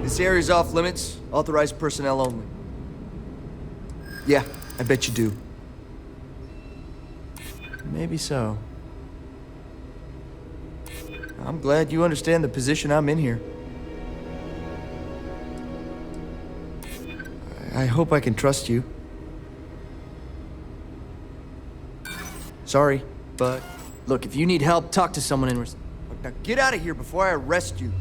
This area's off limits. Authorized personnel only. Yeah, I bet you do. Maybe so. I'm glad you understand the position I'm in here. I hope I can trust you. Sorry, but look, if you need help, talk to someone in Now get out of here before I arrest you.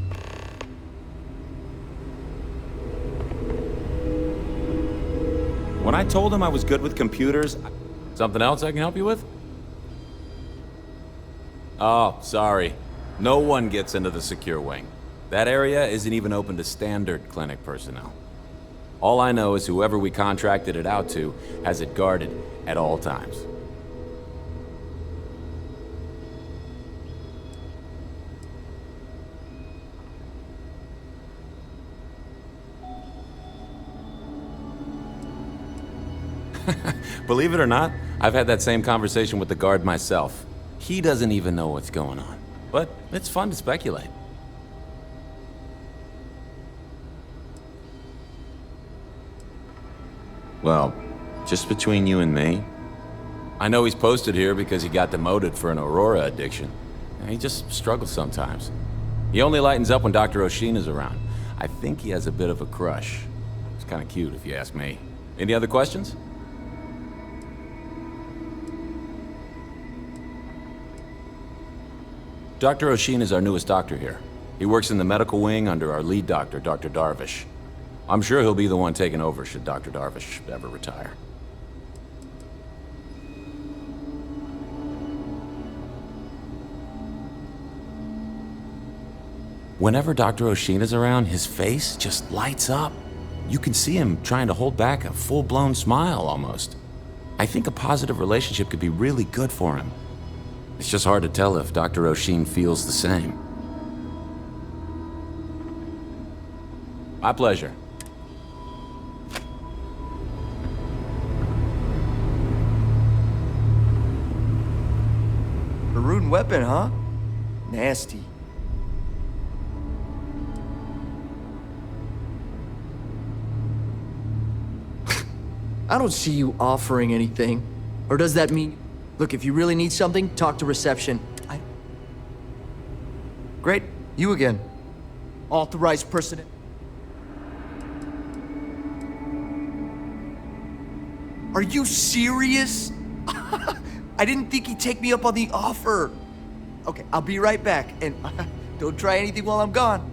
When I told him I was good with computers... Something else I can help you with? Oh, sorry. No one gets into the secure wing. That area isn't even open to standard clinic personnel. All I know is whoever we contracted it out to has it guarded at all times. Believe it or not, I've had that same conversation with the guard myself. He doesn't even know what's going on. But it's fun to speculate. Well, just between you and me, I know he's posted here because he got demoted for an Aurora addiction. He just struggles sometimes. He only lightens up when Dr. Oshin is around. I think he has a bit of a crush. It's kind of cute if you ask me. Any other questions? Dr. Oshin is our newest doctor here. He works in the medical wing under our lead doctor, Dr. Darvish. I'm sure he'll be the one taking over should Dr. Darvish ever retire. Whenever Dr. Oshin is around, his face just lights up. You can see him trying to hold back a full-blown smile, almost. I think a positive relationship could be really good for him. It's just hard to tell if Dr. Oshin feels the same. My pleasure. A rude weapon, huh? Nasty. I don't see you offering anything. Or does that mean... Look, if you really need something, talk to reception. Great, you again. Authorized personnel. Are you serious? I didn't think he'd take me up on the offer. Okay, I'll be right back, and don't try anything while I'm gone.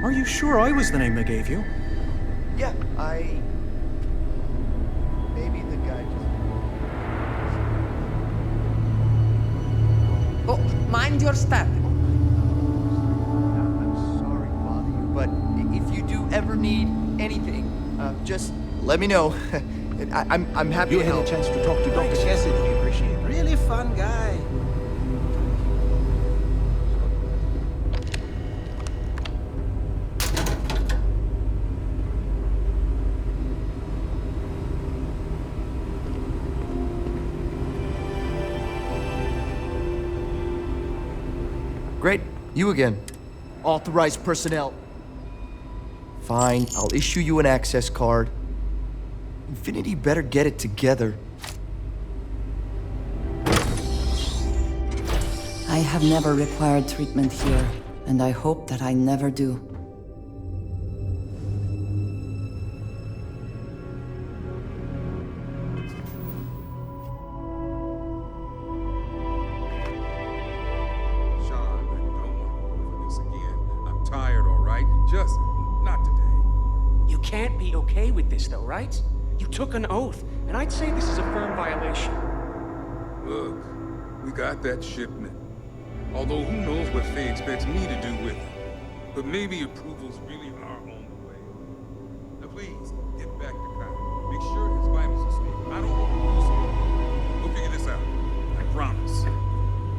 Are you sure I was the name they gave you? Yeah, maybe the guy just... Oh, mind your step. I'm sorry to bother you, but if you do ever need anything, just let me know. I'm happy You to had help. a chance to talk to Dr. Cassidy. We appreciate it. Really fun guy. Great, you again. Authorized personnel. Fine, I'll issue you an access card. Infinity better get it together. I have never required treatment here, and I hope that I never do. Just not today. You can't be okay with this though, right? You took an oath, and I'd say this is a firm violation. Look, we got that shipment. Although who knows what Faye expects me to do with it. But maybe approvals really are on the way. Now please, get back to Kyle. I don't want to lose him. We'll figure this out. I promise.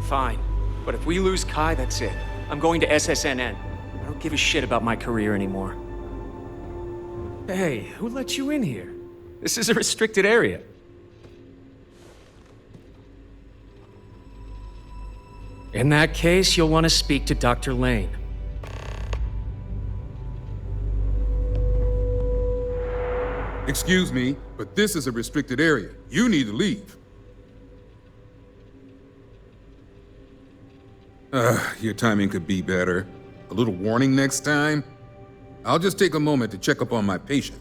Fine. But if we lose Kai, that's it. I'm going to SSNN. I don't give a shit about my career anymore. Hey, who let you in here? This is a restricted area. In that case, you'll want to speak to Dr. Lane. Excuse me, but this is a restricted area. You need to leave. Your timing could be better. A little warning next time. I'll just take a moment to check up on my patient.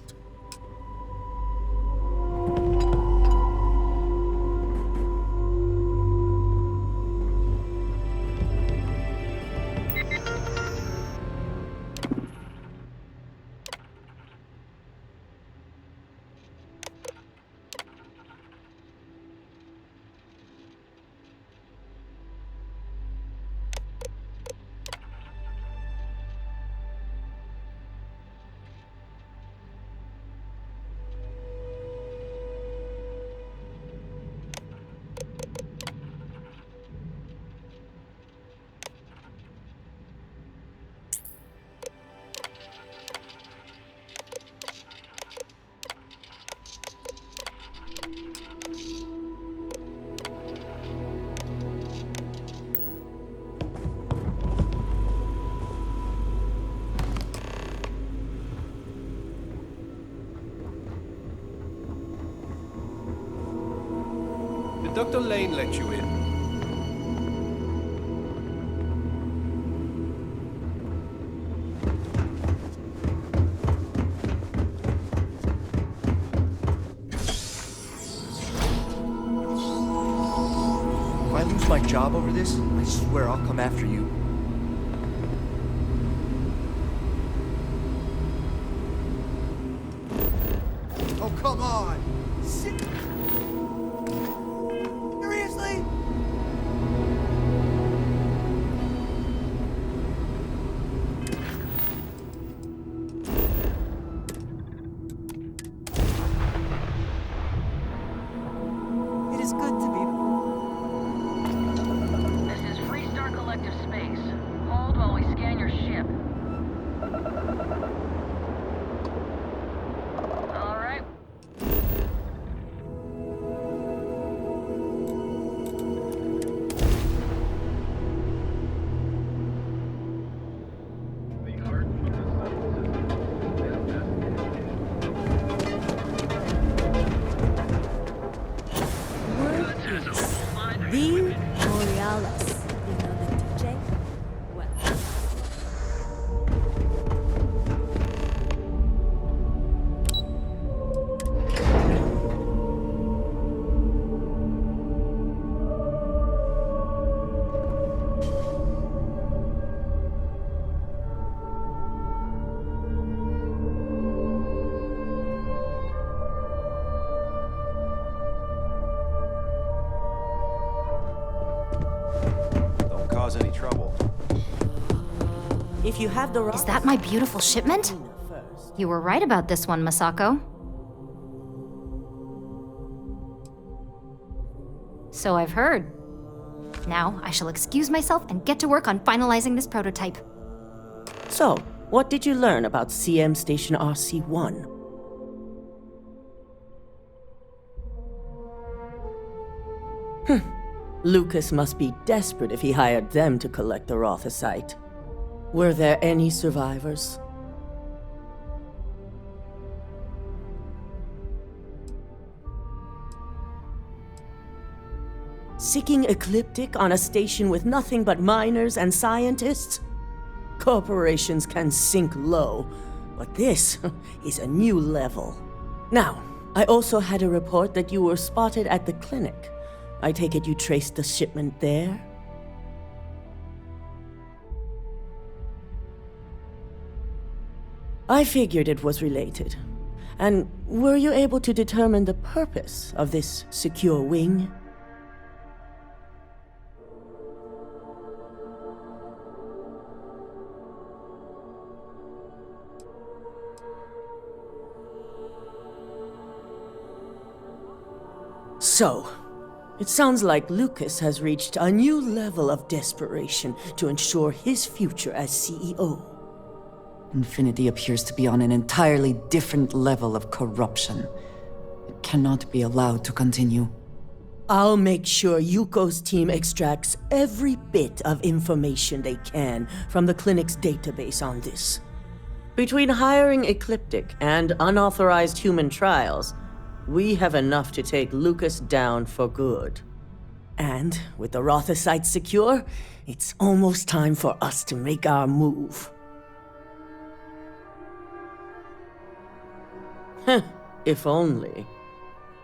Did Dr. Lane let you in? If I lose my job over this, I swear I'll come after you. Oh, come on! Seriously? It is good to be. This is Freestar Collective Space. Hold while we scan your ship. All right. The Borealis. You know the DJ? Well. Don't cause any trouble. If you have the Is that my beautiful shipment? You were right about this one, Masako. So I've heard. Now, I shall excuse myself and get to work on finalizing this prototype. So, what did you learn about CM Station RC-1? Lucas must be desperate if he hired them to collect the Rothicite. Were there any survivors? Seeking Ecliptic on a station with nothing but miners and scientists? Corporations can sink low, but this is a new level. Now, I also had a report that you were spotted at the clinic. I take it you traced the shipment there? I figured it was related. And were you able to determine the purpose of this secure wing? So, it sounds like Lucas has reached a new level of desperation to ensure his future as CEO. Infinity appears to be on an entirely different level of corruption. It cannot be allowed to continue. I'll make sure Yuko's team extracts every bit of information they can from the clinic's database on this. Between hiring Ecliptic and unauthorized human trials, we have enough to take Lucas down for good. And with the Rothocytes secure, it's almost time for us to make our move. If only.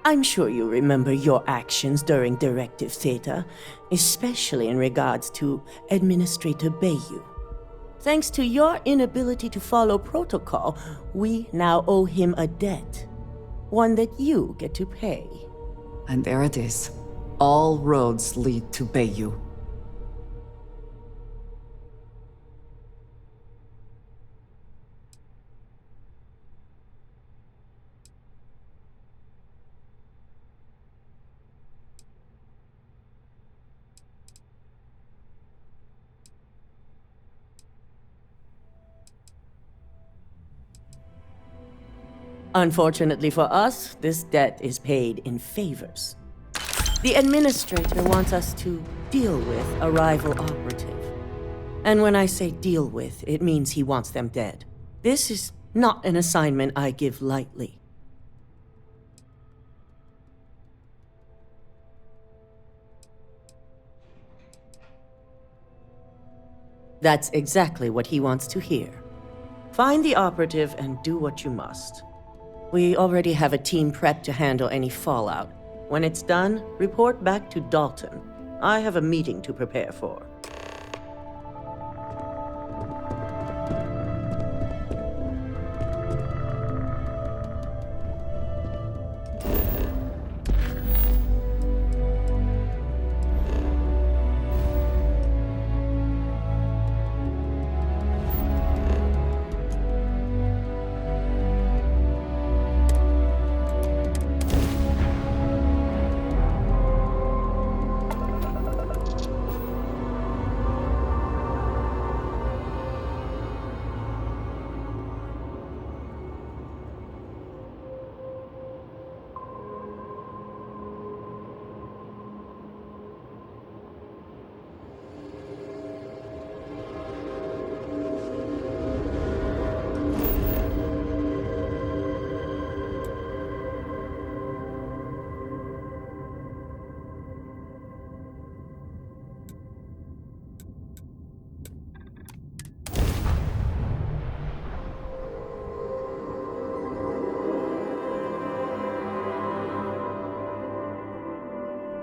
I'm sure you remember your actions during Directive Theta, especially in regards to Administrator Bayou. Thanks to your inability to follow protocol, we now owe him a debt. One that you get to pay. And there it is. All roads lead to Bayou. Unfortunately for us, this debt is paid in favors. The administrator wants us to deal with a rival operative. And when I say deal with, it means he wants them dead. This is not an assignment I give lightly. That's exactly what he wants to hear. Find the operative and do what you must. We already have a team prepped to handle any fallout. When it's done, report back to Dalton. I have a meeting to prepare for.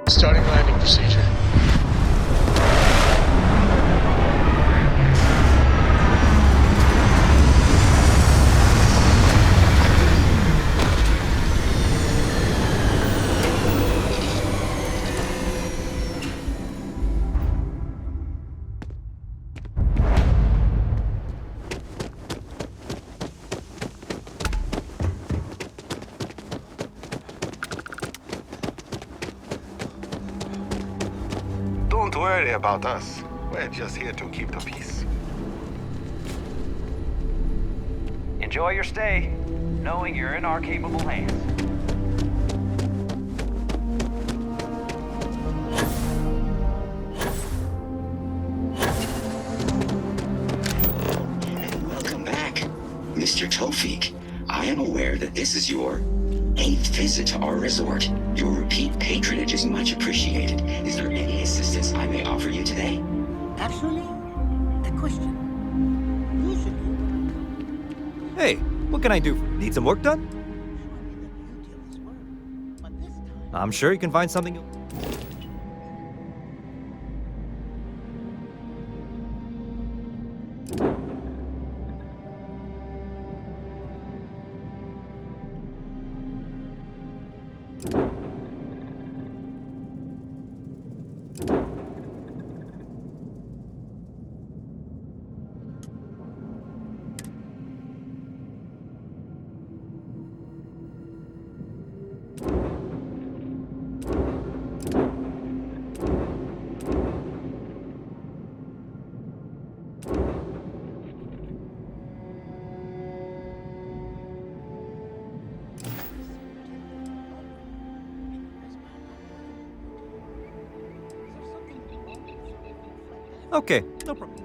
Starting landing procedure. Don't worry about us. We're just here to keep the peace. Enjoy your stay, knowing you're in our capable hands. Welcome back, Mr. Tofik. I am aware that this is your 8th visit to our resort. Your repeat patronage is much appreciated. Is there any assistance I may offer you today? Actually, the question. Usually. Hey, what can I do? Need some work done? I'm sure you can find something. Okay, no problem.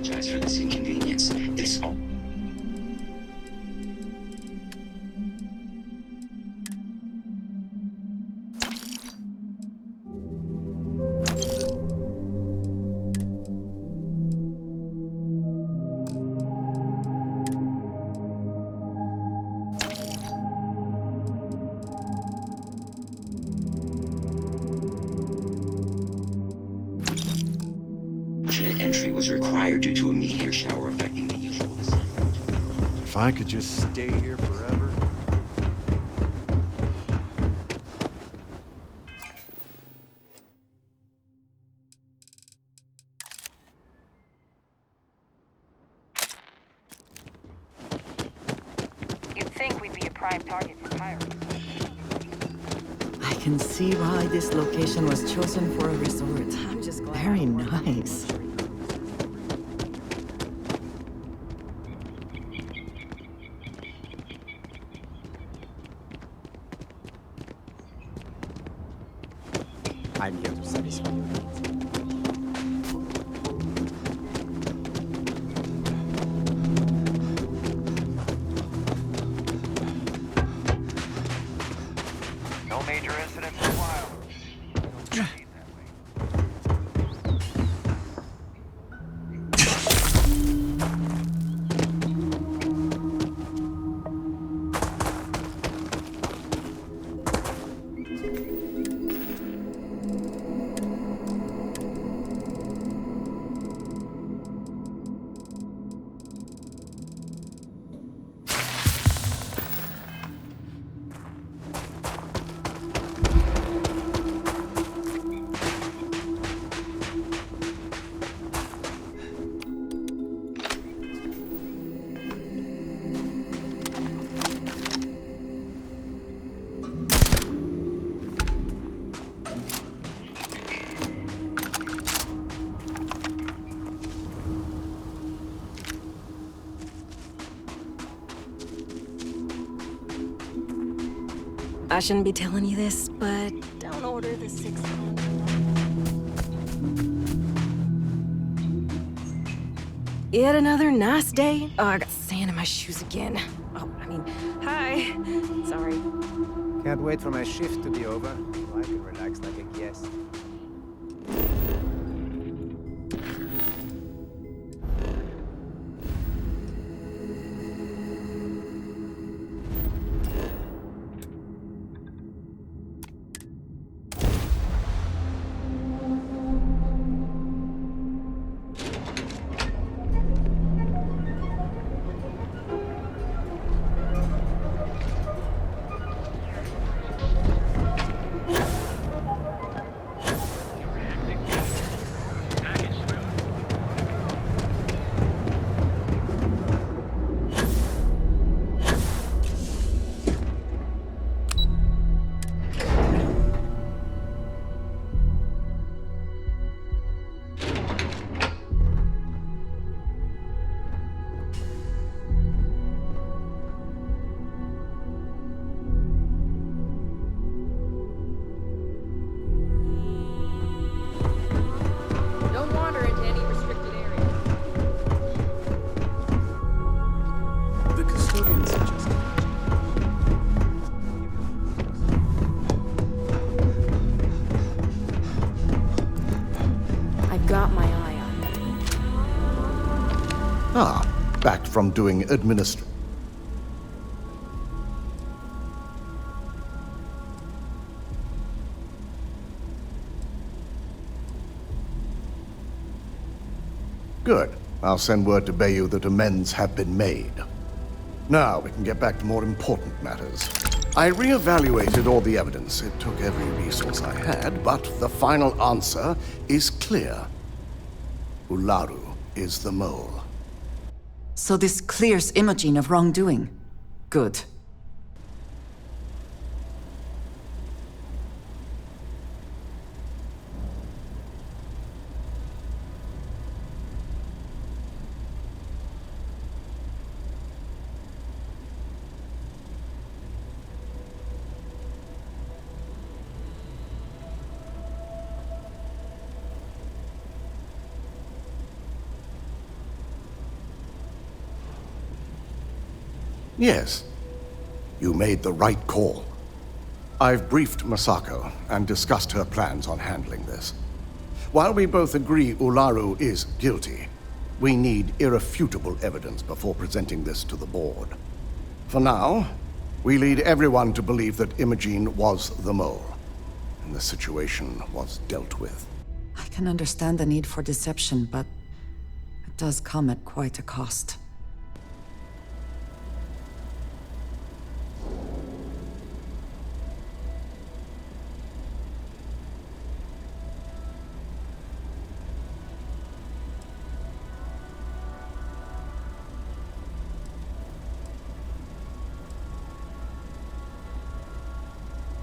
apologize for this inconvenience. This all... entry was required due to a meteor shower affecting the usual assignment. If I could just stay here forever. You'd think we'd be a prime target for pirates. I can see why this location was chosen for a resort. I'm just glad. Very nice. I'm here to satisfy your needs. No major incidents in a while. I shouldn't be telling you this, but don't order the 600. Yet another nice day. Oh, I got sand in my shoes again. Oh, I mean, hi. Sorry. Can't wait for my shift to be over. So I can relax like a guest. Don't wander into any restricted area. The custodian suggested. I've got my eye on you. Ah, back from doing Good. I'll send word to Bayou that amends have been made. Now we can get back to more important matters. I reevaluated all the evidence. It took every resource I had, but the final answer is clear. Ularu is the mole. So this clears Imogen of wrongdoing. Good. Yes, you made the right call. I've briefed Masako and discussed her plans on handling this. While we both agree Ularu is guilty, we need irrefutable evidence before presenting this to the board. For now, we lead everyone to believe that Imogene was the mole, and the situation was dealt with. I can understand the need for deception, but it does come at quite a cost.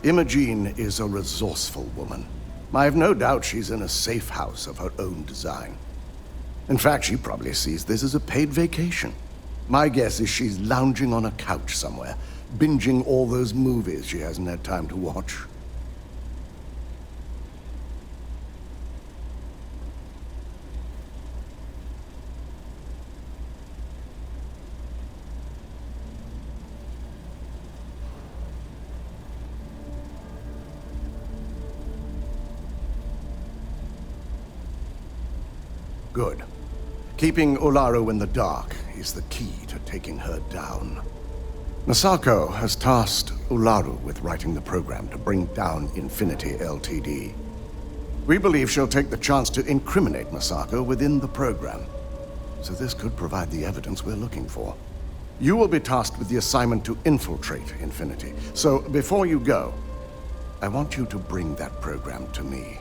Imogene is a resourceful woman. I have no doubt she's in a safe house of her own design. In fact, she probably sees this as a paid vacation. My guess is she's lounging on a couch somewhere, binging all those movies she hasn't had time to watch. Good. Keeping Ularu in the dark is the key to taking her down. Masako has tasked Ularu with writing the program to bring down Infinity Ltd. We believe she'll take the chance to incriminate Masako within the program, so this could provide the evidence we're looking for. You will be tasked with the assignment to infiltrate Infinity, so before you go, I want you to bring that program to me.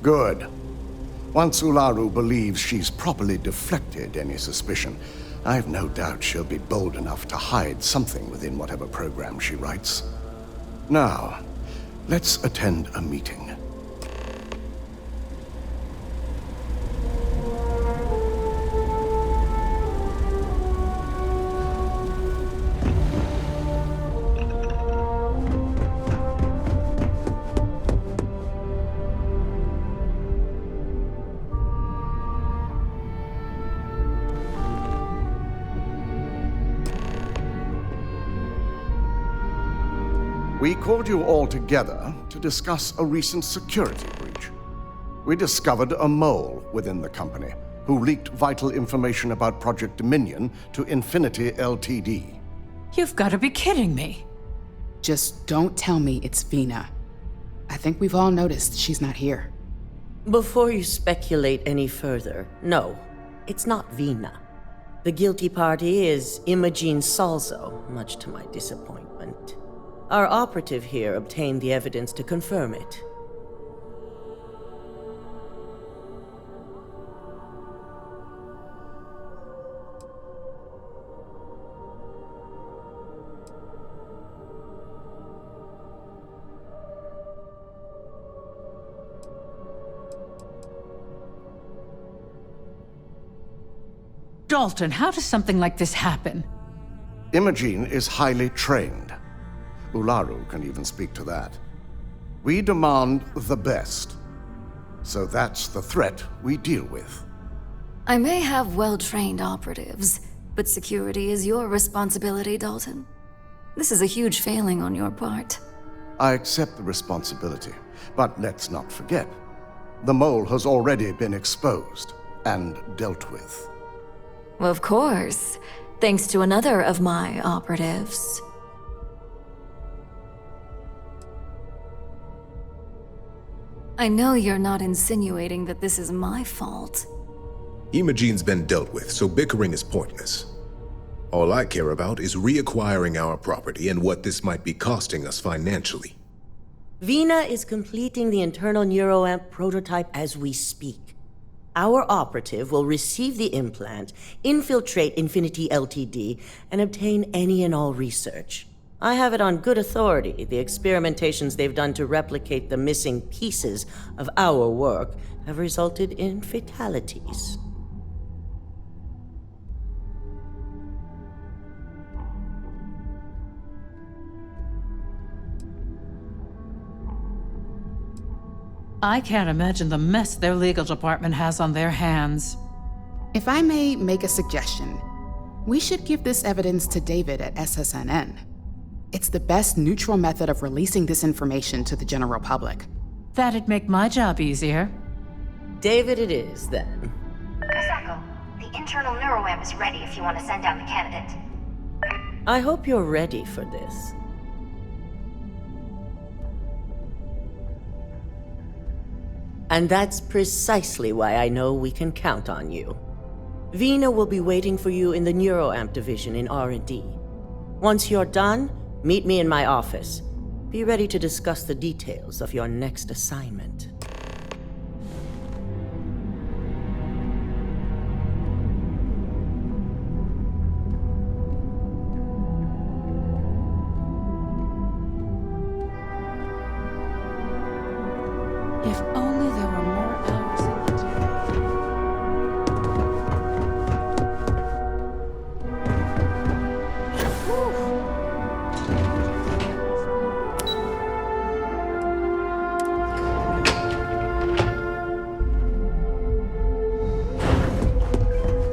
Good. Once Ularu believes she's properly deflected any suspicion, I've no doubt she'll be bold enough to hide something within whatever program she writes. Now, let's attend a meeting. We called you all together to discuss a recent security breach. We discovered a mole within the company who leaked vital information about Project Dominion to Infinity Ltd. You've got to be kidding me. Just don't tell me it's Vina. I think we've all noticed she's not here. Before you speculate any further, no, it's not Vina. The guilty party is Imogene Salzo, much to my disappointment. Our operative here obtained the evidence to confirm it. Dalton, how does something like this happen? Imogene is highly trained. Ularu can even speak to that. We demand the best. So that's the threat we deal with. I may have well-trained operatives, but security is your responsibility, Dalton. This is a huge failing on your part. I accept the responsibility, but let's not forget, the mole has already been exposed and dealt with. Of course, thanks to another of my operatives. I know you're not insinuating that this is my fault. Imogene's been dealt with, so bickering is pointless. All I care about is reacquiring our property and what this might be costing us financially. Vina is completing the internal neuroamp prototype as we speak. Our operative will receive the implant, infiltrate Infinity Ltd., and obtain any and all research. I have it on good authority. The experimentations they've done to replicate the missing pieces of our work have resulted in fatalities. I can't imagine the mess their legal department has on their hands. If I may make a suggestion, we should give this evidence to David at SSNN. It's the best neutral method of releasing this information to the general public. That'd make my job easier. David it is, then. Masako, the internal neuroamp is ready if you want to send out the candidate. I hope you're ready for this. And that's precisely why I know we can count on you. Vina will be waiting for you in the neuroamp division in R&D. Once you're done, meet me in my office. Be ready to discuss the details of your next assignment. If only there were more hours in the day.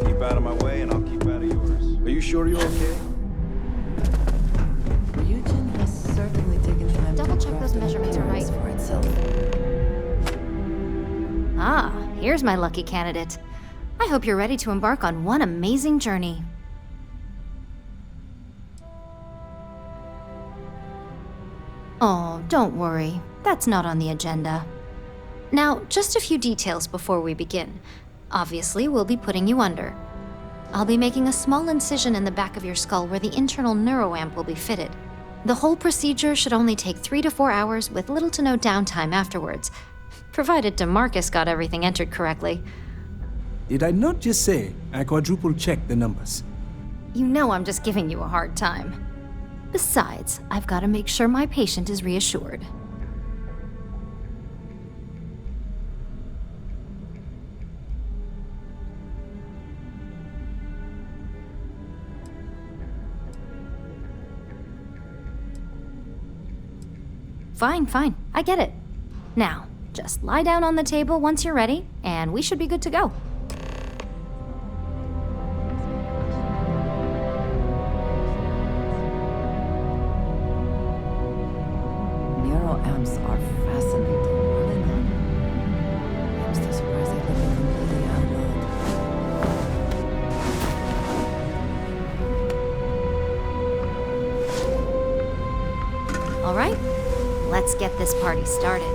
Keep out of my way and I'll keep out of yours. Are you sure you're okay? Ryujin has certainly taken time Double to check craft those measurements are right. for itself. Ah, here's my lucky candidate. I hope you're ready to embark on one amazing journey. Oh, don't worry. That's not on the agenda. Now, just a few details before we begin. Obviously, we'll be putting you under. I'll be making a small incision in the back of your skull where the internal neuroamp will be fitted. The whole procedure should only take 3 to 4 hours with little to no downtime afterwards, provided DeMarcus got everything entered correctly. Did I not just say I quadruple checked the numbers? You know I'm just giving you a hard time. Besides, I've got to make sure my patient is reassured. Fine, I get it. Now, just lie down on the table once you're ready, and we should be good to go. Neuroamps are fascinating, are they not? I'm still surprised they let me completely outload. All right, let's get this party started.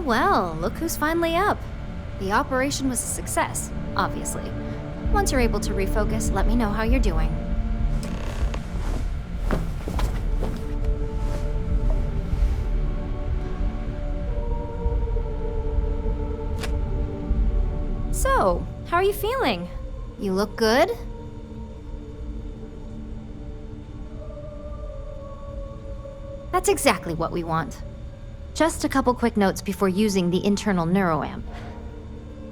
Well, look who's finally up. The operation was a success, obviously. Once you're able to refocus, let me know how you're doing. So, how are you feeling? You look good? That's exactly what we want. Just a couple quick notes before using the internal neuroamp.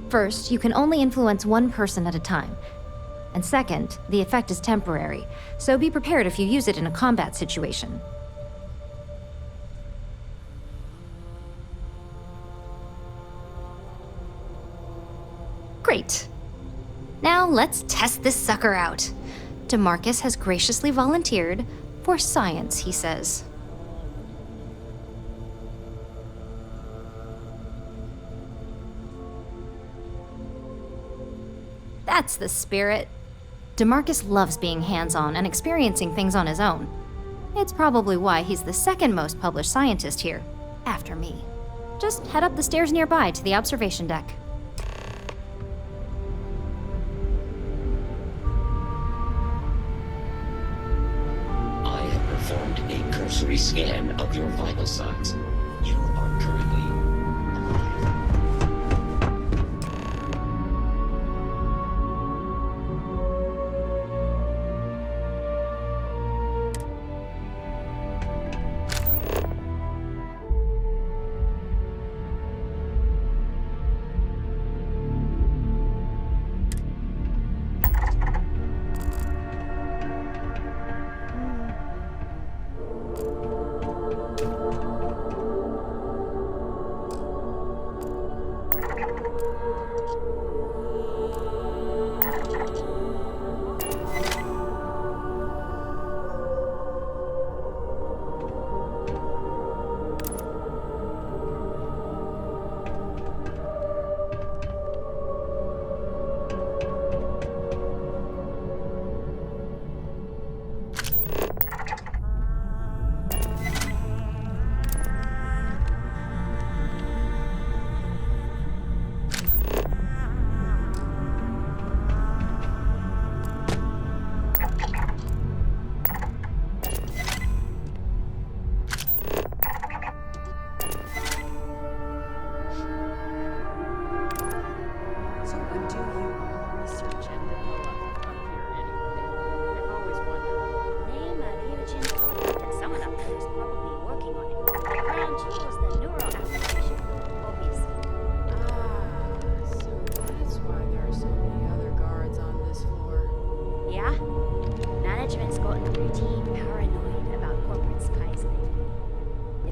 First, you can only influence one person at a time. And second, the effect is temporary, so be prepared if you use it in a combat situation. Great. Now let's test this sucker out. DeMarcus has graciously volunteered for science, he says. That's the spirit. DeMarcus loves being hands-on and experiencing things on his own. It's probably why he's the second most published scientist here, after me. Just head up the stairs nearby to the observation deck. I have performed a cursory scan of your vital signs. You are currently alive.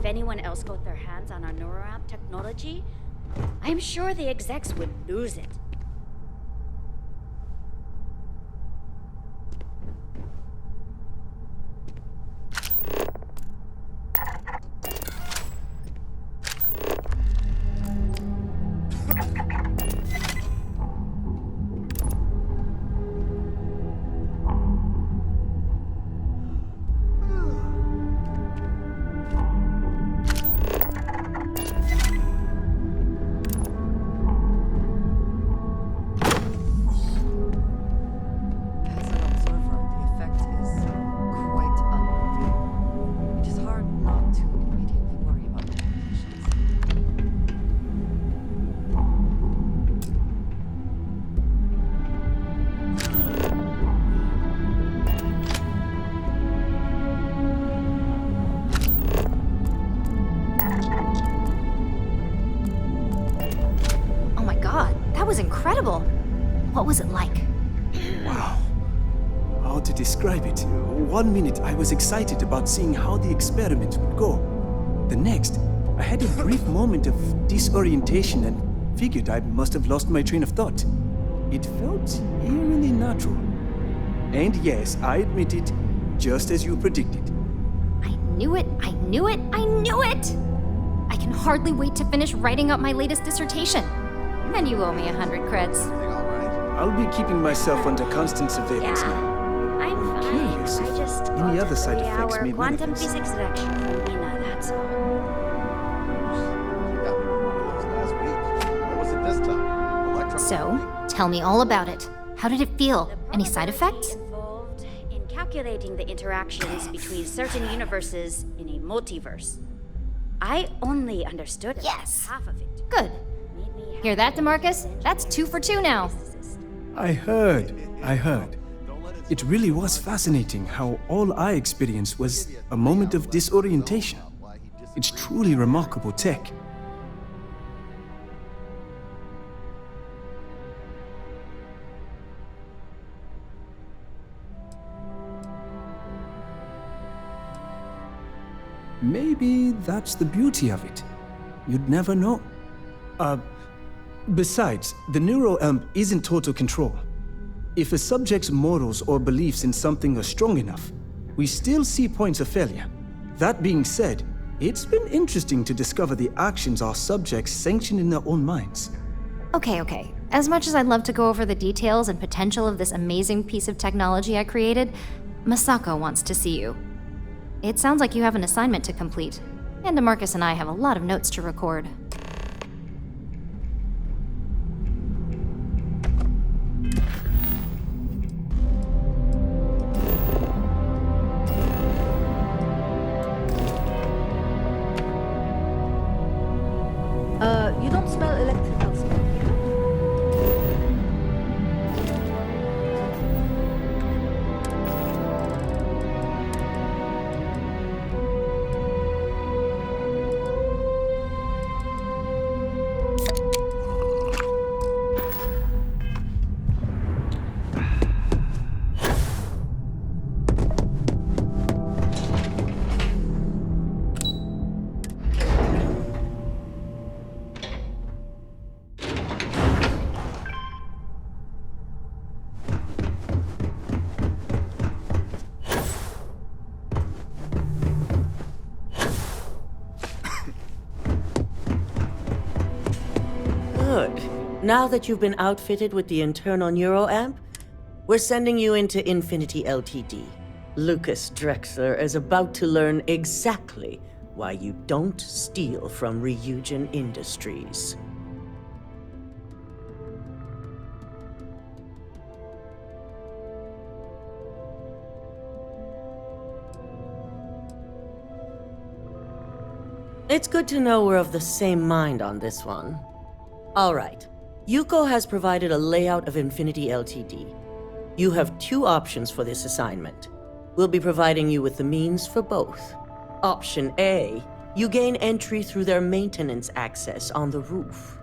if anyone else got their hands on our neuroamp technology, I'm sure the execs would lose it. Incredible. What was it like? Wow. How to describe it? 1 minute I was excited about seeing how the experiment would go. The next, I had a brief moment of disorientation and figured I must have lost my train of thought. It felt eerily natural. And yes, I admit it, just as you predicted. I knew it, I knew it, I knew it! I can hardly wait to finish writing up my latest dissertation. And you owe me 100 creds. I'll be keeping myself under constant surveillance now. I'm fine. Curious if I just any other side effects may quantum manifest. physics lecture from Mina, that's all. So, tell me all about it. How did it feel? Any side effects? Involved in calculating the interactions between certain universes in a multiverse. I only understood about half of it. Good. Hear that, DeMarcus? That's 2 for 2 now. I heard. It really was fascinating how all I experienced was a moment of disorientation. It's truly remarkable tech. Maybe that's the beauty of it. You'd never know. Besides, the neuroamp isn't total control. If a subject's morals or beliefs in something are strong enough, we still see points of failure. That being said, it's been interesting to discover the actions our subjects sanction in their own minds. Okay. As much as I'd love to go over the details and potential of this amazing piece of technology I created, Masako wants to see you. It sounds like you have an assignment to complete, and DeMarcus and I have a lot of notes to record. You don't smell electrical smoke. Now that you've been outfitted with the internal neuroamp, we're sending you into Infinity Ltd. Lucas Drexler is about to learn exactly why you don't steal from Ryujin Industries. It's good to know we're of the same mind on this one. All right. Yuko has provided a layout of Infinity Ltd. You have 2 options for this assignment. We'll be providing you with the means for both. Option A, you gain entry through their maintenance access on the roof.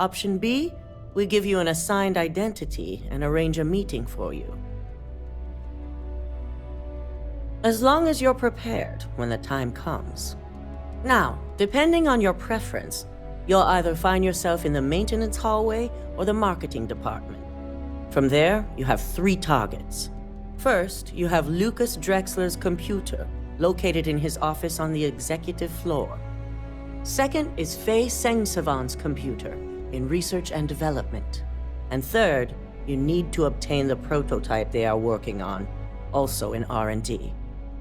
Option B, we give you an assigned identity and arrange a meeting for you. As long as you're prepared when the time comes. Now, depending on your preference, you'll either find yourself in the maintenance hallway or the marketing department. From there, you have 3 targets. First, you have Lucas Drexler's computer, located in his office on the executive floor. Second is Faye Sengsavan's computer, in research and development. And third, you need to obtain the prototype they are working on, also in R&D.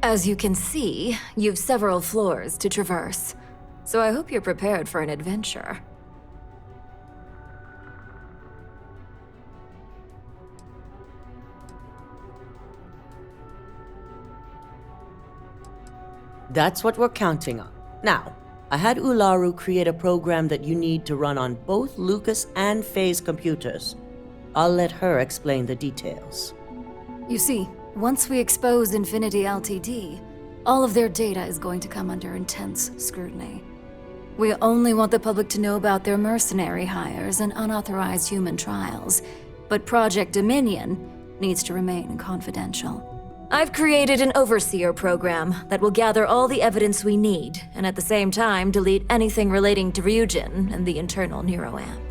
As you can see, you've several floors to traverse, so I hope you're prepared for an adventure. That's what we're counting on. Now, I had Ularu create a program that you need to run on both Lucas and Faye's computers. I'll let her explain the details. You see, once we expose Infinity Ltd, all of their data is going to come under intense scrutiny. We only want the public to know about their mercenary hires and unauthorized human trials, but Project Dominion needs to remain confidential. I've created an overseer program that will gather all the evidence we need, and at the same time delete anything relating to Ryujin and the internal neuroamp.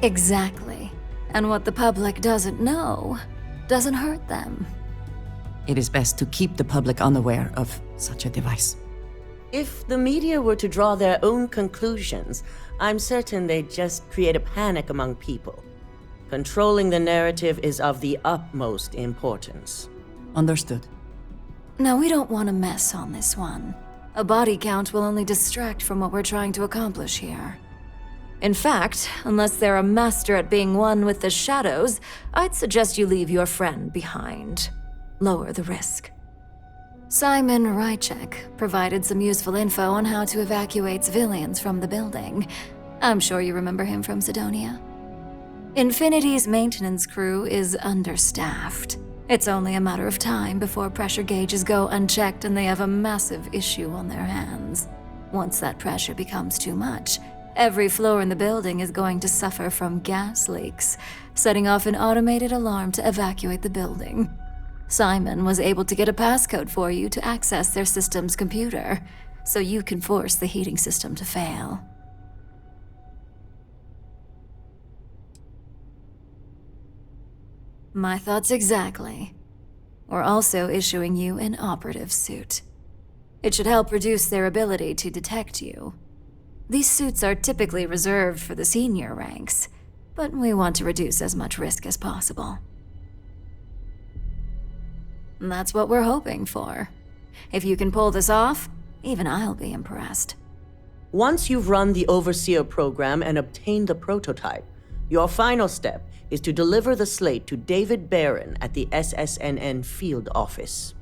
Exactly. And what the public doesn't know doesn't hurt them. It is best to keep the public unaware of such a device. If the media were to draw their own conclusions, I'm certain they'd just create a panic among people. Controlling the narrative is of the utmost importance. Understood. No, we don't want to mess on this one. A body count will only distract from what we're trying to accomplish here. In fact, unless they're a master at being one with the shadows, I'd suggest you leave your friend behind. Lower the risk. Simon Rychek provided some useful info on how to evacuate civilians from the building. I'm sure you remember him from Sidonia. Infinity's maintenance crew is understaffed. It's only a matter of time before pressure gauges go unchecked and they have a massive issue on their hands. Once that pressure becomes too much, every floor in the building is going to suffer from gas leaks, setting off an automated alarm to evacuate the building. Simon was able to get a passcode for you to access their system's computer, so you can force the heating system to fail. My thoughts exactly. We're also issuing you an operative suit. It should help reduce their ability to detect you. These suits are typically reserved for the senior ranks, but we want to reduce as much risk as possible. And that's what we're hoping for. If you can pull this off, even I'll be impressed. Once you've run the Overseer program and obtained the prototype, your final step is to deliver the slate to David Barron at the SSNN field office.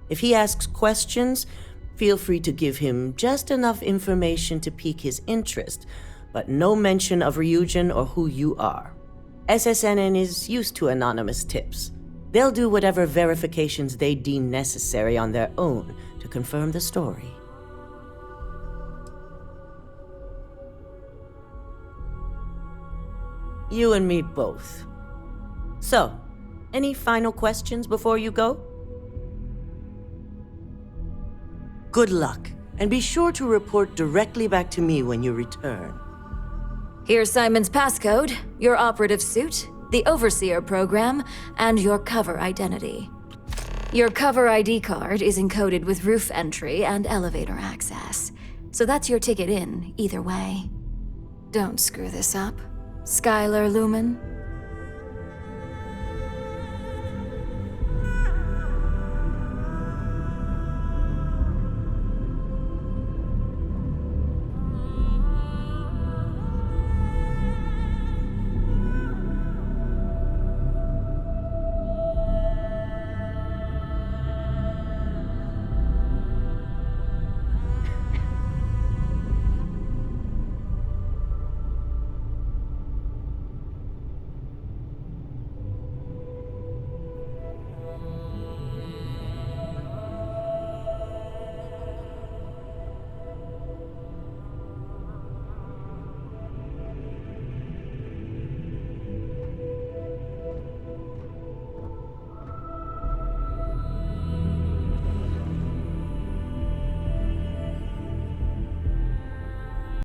If he asks questions, feel free to give him just enough information to pique his interest, but no mention of Ryujin or who you are. SSNN is used to anonymous tips. They'll do whatever verifications they deem necessary on their own to confirm the story. You and me both. So, any final questions before you go? Good luck, and be sure to report directly back to me when you return. Here's Simon's passcode, your operative suit, the Overseer program, and your cover identity. Your cover ID card is encoded with roof entry and elevator access, so that's your ticket in, either way. Don't screw this up, Skylar Lumen.